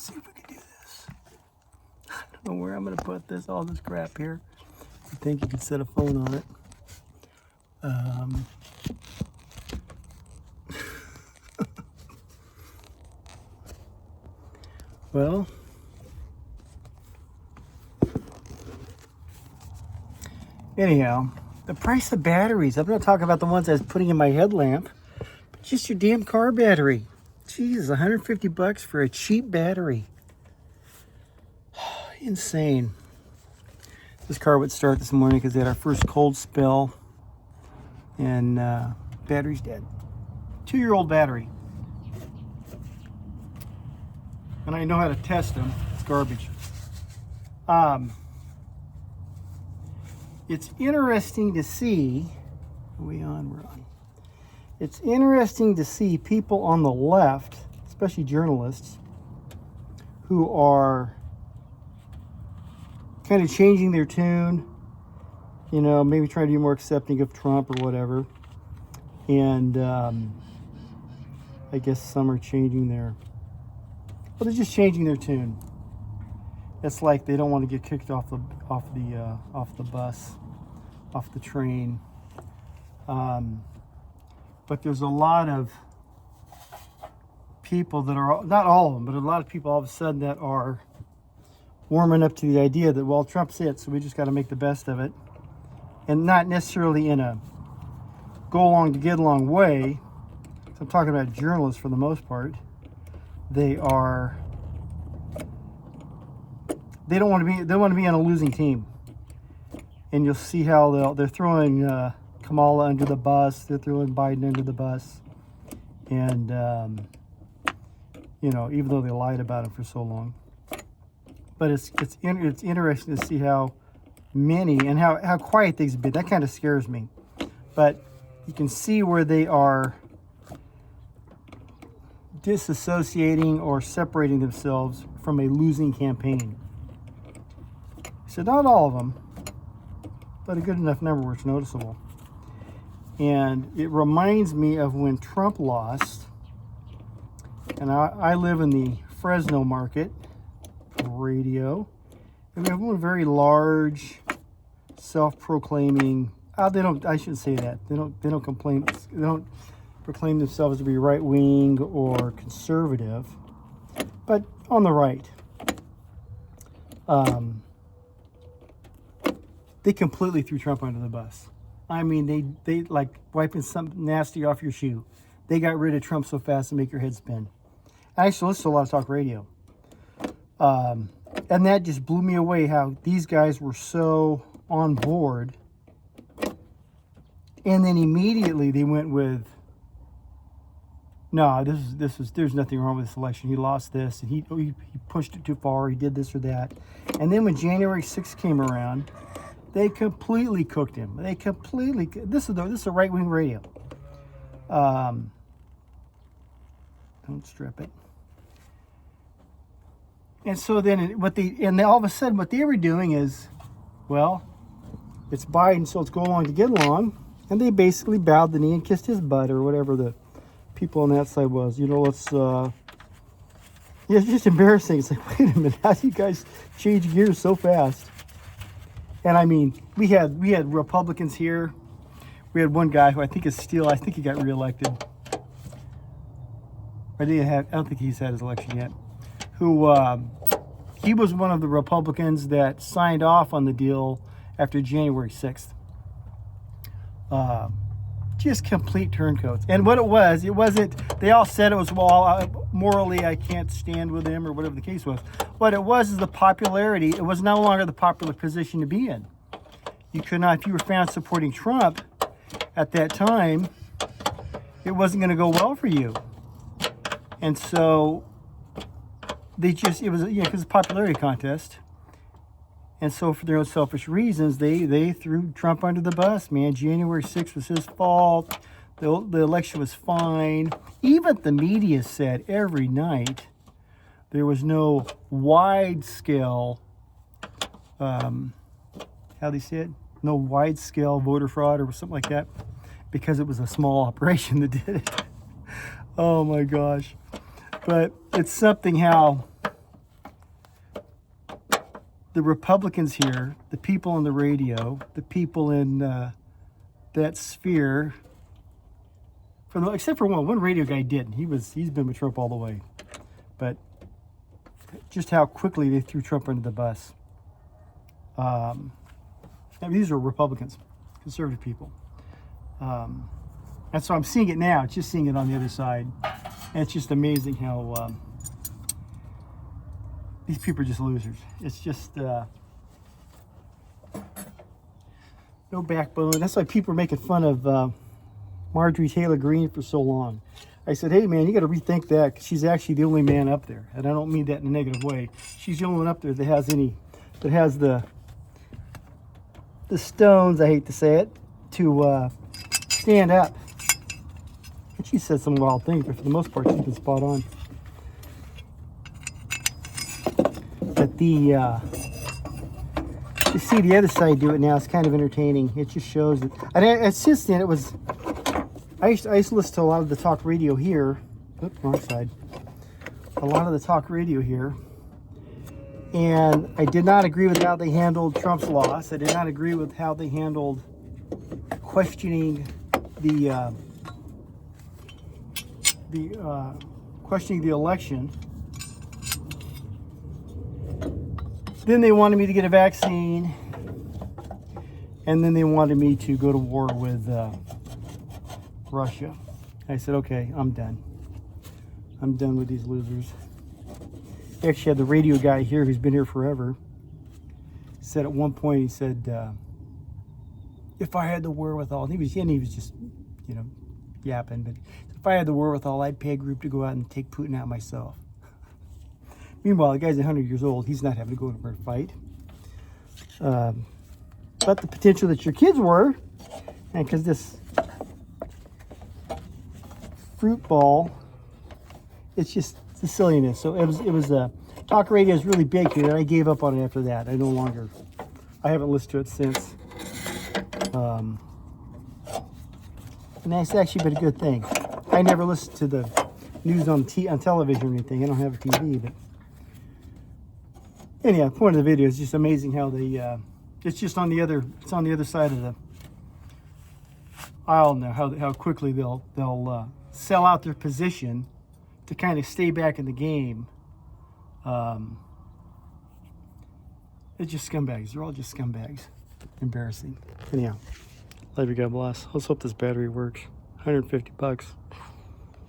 Let's see if we can do this. I don't know where I'm going to put this, all this crap here. I think you could set a phone on it. Well, anyhow, the price of batteries. I'm not talking about the ones I was putting in my headlamp, but just your damn car battery. Jeez, 150 bucks for a cheap battery. Insane. This car would start this morning because they had our first cold spell, and battery's dead. 2-year-old battery. And I know how to test them. It's garbage. It's interesting to see. Are we on? We're on. It's interesting to see people on the left, especially journalists, who are kind of changing their tune. You know, maybe trying to be more accepting of Trump or whatever. And I guess some are changing their. Well, they're just changing their tune. It's like they don't want to get kicked off the bus, off the train. But there's a lot of people that are, not all of them, but a lot of people all of a sudden that are warming up to the idea that, well, Trump's it, so we just got to make the best of it. And not necessarily in a go along to get along way. I'm talking about journalists for the most part. They don't want to be on a losing team. And you'll see how they're throwing Kamala under the bus, they're throwing Biden under the bus. And you know, even though they lied about him for so long. But it's interesting to see how many and how quiet things have been. That kind of scares me. But you can see where they are disassociating or separating themselves from a losing campaign. So not all of them, but a good enough number where it's noticeable. And it reminds me of when Trump lost. And I live in the Fresno market radio. And we have one very large, self-proclaiming. I shouldn't say that. They don't complain. They don't proclaim themselves to be right-wing or conservative, but on the right. They completely threw Trump under the bus. I mean, they like wiping something nasty off your shoe. They got rid of Trump so fast to make your head spin. I used to listen to a lot of talk radio. And that just blew me away how these guys were so on board. And then immediately they went with, no, there's nothing wrong with this election. He lost this, and he pushed it too far. He did this or that. And then when January 6th came around, they completely cooked him. This is a right-wing radio. Don't strip it. And so then all of a sudden what they were doing is, well, it's Biden, so let's go along to get along. And they basically bowed the knee and kissed his butt or whatever the people on that side was. You know, it's just embarrassing. It's like, wait a minute, how do you guys change gears so fast? And I mean, we had Republicans here. We had one guy who I think is still, I think he got reelected. I don't think he's had his election yet. Who he was one of the Republicans that signed off on the deal after January 6th. Just complete turncoats. And what it wasn't, they all said it was, well, morally I can't stand with him or whatever the case was. What it was is the popularity. It was no longer the popular position to be in. You could not, if you were found supporting Trump at that time, it wasn't going to go well for you. And so it was, because it's a popularity contest. And so for their own selfish reasons, they threw Trump under the bus, man. January 6th was his fault. The election was fine. Even the media said every night there was no wide-scale, how they said? No wide-scale voter fraud or something like that, because it was a small operation that did it. Oh, my gosh. But it's something how the Republicans here, the people on the radio, the people in that sphere, except for one radio guy didn't. He's been with Trump all the way. But just how quickly they threw Trump under the bus. I mean, these are Republicans, conservative people. And so I'm seeing it now, just seeing it on the other side. And it's just amazing how these people are just losers. It's just no backbone. That's why people are making fun of Marjorie Taylor Greene for so long. I said, hey man, you got to rethink that, because she's actually the only man up there, and I don't mean that in a negative way. She's the only one up there that has the stones, I hate to say it, to stand up. And she said some wild things, but for the most part, she's been spot on. But to see the other side do it now is kind of entertaining. It just shows that. And since then, it was. I used to listen to a lot of the talk radio here. Oops, wrong side. A lot of the talk radio here. And I did not agree with how they handled Trump's loss. I did not agree with how they handled questioning questioning the election. Then they wanted me to get a vaccine. And then they wanted me to go to war with Russia. I said, okay, I'm done. I'm done with these losers. They actually had the radio guy here who's been here forever. Said at one point, he said, if I had the wherewithal, and he was just, yapping, but if I had the wherewithal, I'd pay a group to go out and take Putin out myself. Meanwhile, the guy's 100 years old. He's not having to go over and fight. But the potential that your kids were, and because this fruit ball, it's just the silliness. So it was talk radio is really big here, and I gave up on it after that. I haven't listened to it since. And that's actually been a good thing. I never listen to the news on television or anything. I don't have a TV, but anyhow, the point of the video is just amazing how they it's just on the other side of the aisle now, how quickly they'll sell out their position to kind of stay back in the game. It's just scumbags. They're all just scumbags. Embarrassing. Anyhow, love you. God bless. Let's hope this battery works. $150.